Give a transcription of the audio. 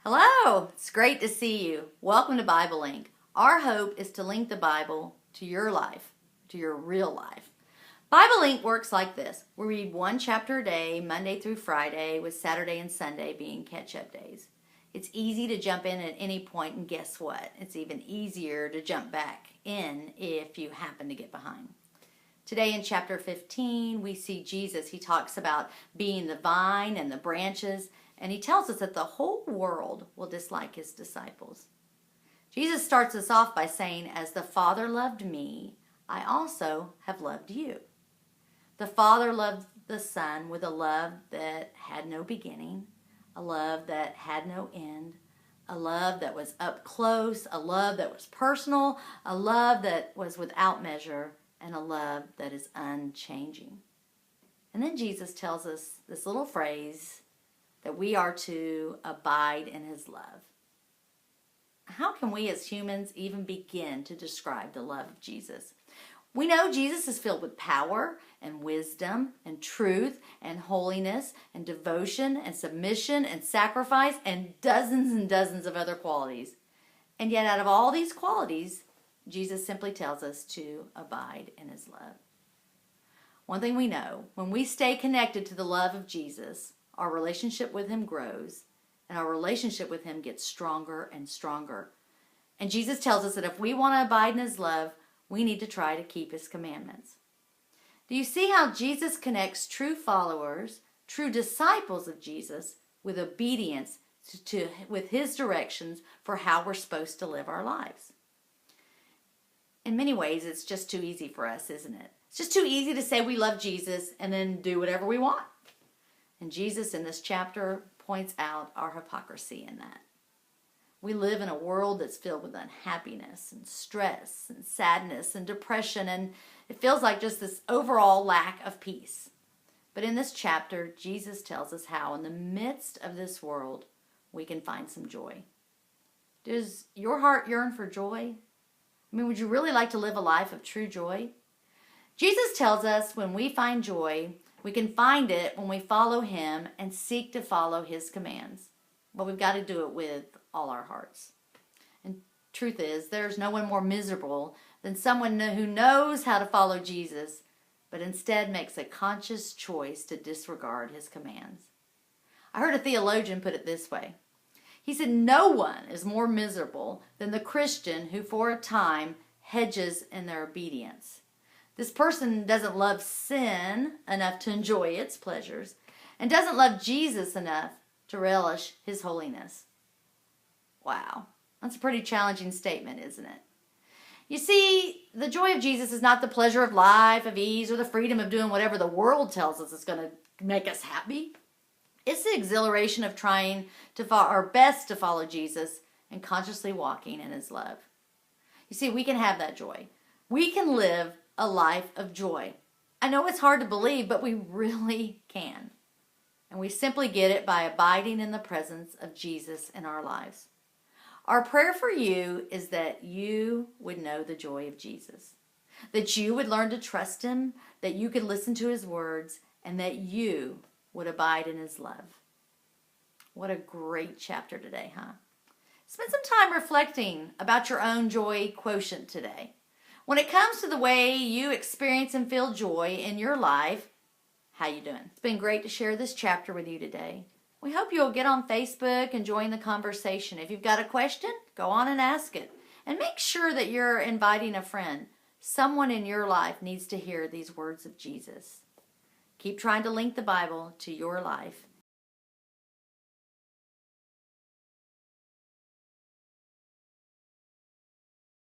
Hello, it's great to see you. Welcome to BibleLink. Our hope is to link the Bible to your life, to your real life. BibleLink works like this. We read one chapter a day, Monday through Friday, with Saturday and Sunday being catch-up days. It's easy to jump in at any point, and guess what? It's even easier to jump back in if you happen to get behind. Today in chapter 15, we see Jesus. He talks about being the vine and the branches, and he tells us that the whole world will dislike his disciples. Jesus starts us off by saying, "As the Father loved me, I also have loved you." The Father loved the Son with a love that had no beginning, a love that had no end, a love that was up close, a love that was personal, a love that was without measure, and a love that is unchanging. And then Jesus tells us this little phrase that we are to abide in his love. How can we as humans even begin to describe the love of Jesus? We know Jesus is filled with power and wisdom and truth and holiness and devotion and submission and sacrifice and dozens of other qualities. And yet out of all these qualities, Jesus simply tells us to abide in his love. One thing we know, when we stay connected to the love of Jesus, our relationship with him grows, and our relationship with him gets stronger and stronger. And Jesus tells us that if we want to abide in his love, we need to try to keep his commandments. Do you see how Jesus connects true followers, true disciples of Jesus, with obedience with his directions for how we're supposed to live our lives? In many ways, it's just too easy for us, isn't it? It's just too easy to say we love Jesus and then do whatever we want. And Jesus in this chapter points out our hypocrisy in that. We live in a world that's filled with unhappiness and stress and sadness and depression, and it feels like just this overall lack of peace. But in this chapter, Jesus tells us how in the midst of this world, we can find some joy. Does your heart yearn for joy? Would you really like to live a life of true joy? Jesus tells us when we find joy, we can find it when we follow him and seek to follow his commands. But we've got to do it with all our hearts. And truth is, there's no one more miserable than someone who knows how to follow Jesus, but instead makes a conscious choice to disregard his commands. I heard a theologian put it this way. He said, no one is more miserable than the Christian who for a time hedges in their obedience. This person doesn't love sin enough to enjoy its pleasures and doesn't love Jesus enough to relish his holiness. Wow, that's a pretty challenging statement, isn't it? You see, the joy of Jesus is not the pleasure of life, of ease, or the freedom of doing whatever the world tells us is going to make us happy. It's the exhilaration of trying our best to follow Jesus and consciously walking in his love. You see, we can have that joy. We can live a life of joy. I know it's hard to believe, but we really can. And we simply get it by abiding in the presence of Jesus in our lives. Our prayer for you is that you would know the joy of Jesus, that you would learn to trust him, that you could listen to his words, and that you would abide in his love. What a great chapter today, huh? Spend some time reflecting about your own joy quotient today. When it comes to the way you experience and feel joy in your life, how you doing? It's been great to share this chapter with you today. We hope you'll get on Facebook and join the conversation. If you've got a question, go on and ask it. And make sure that you're inviting a friend. Someone in your life needs to hear these words of Jesus. Keep trying to link the Bible to your life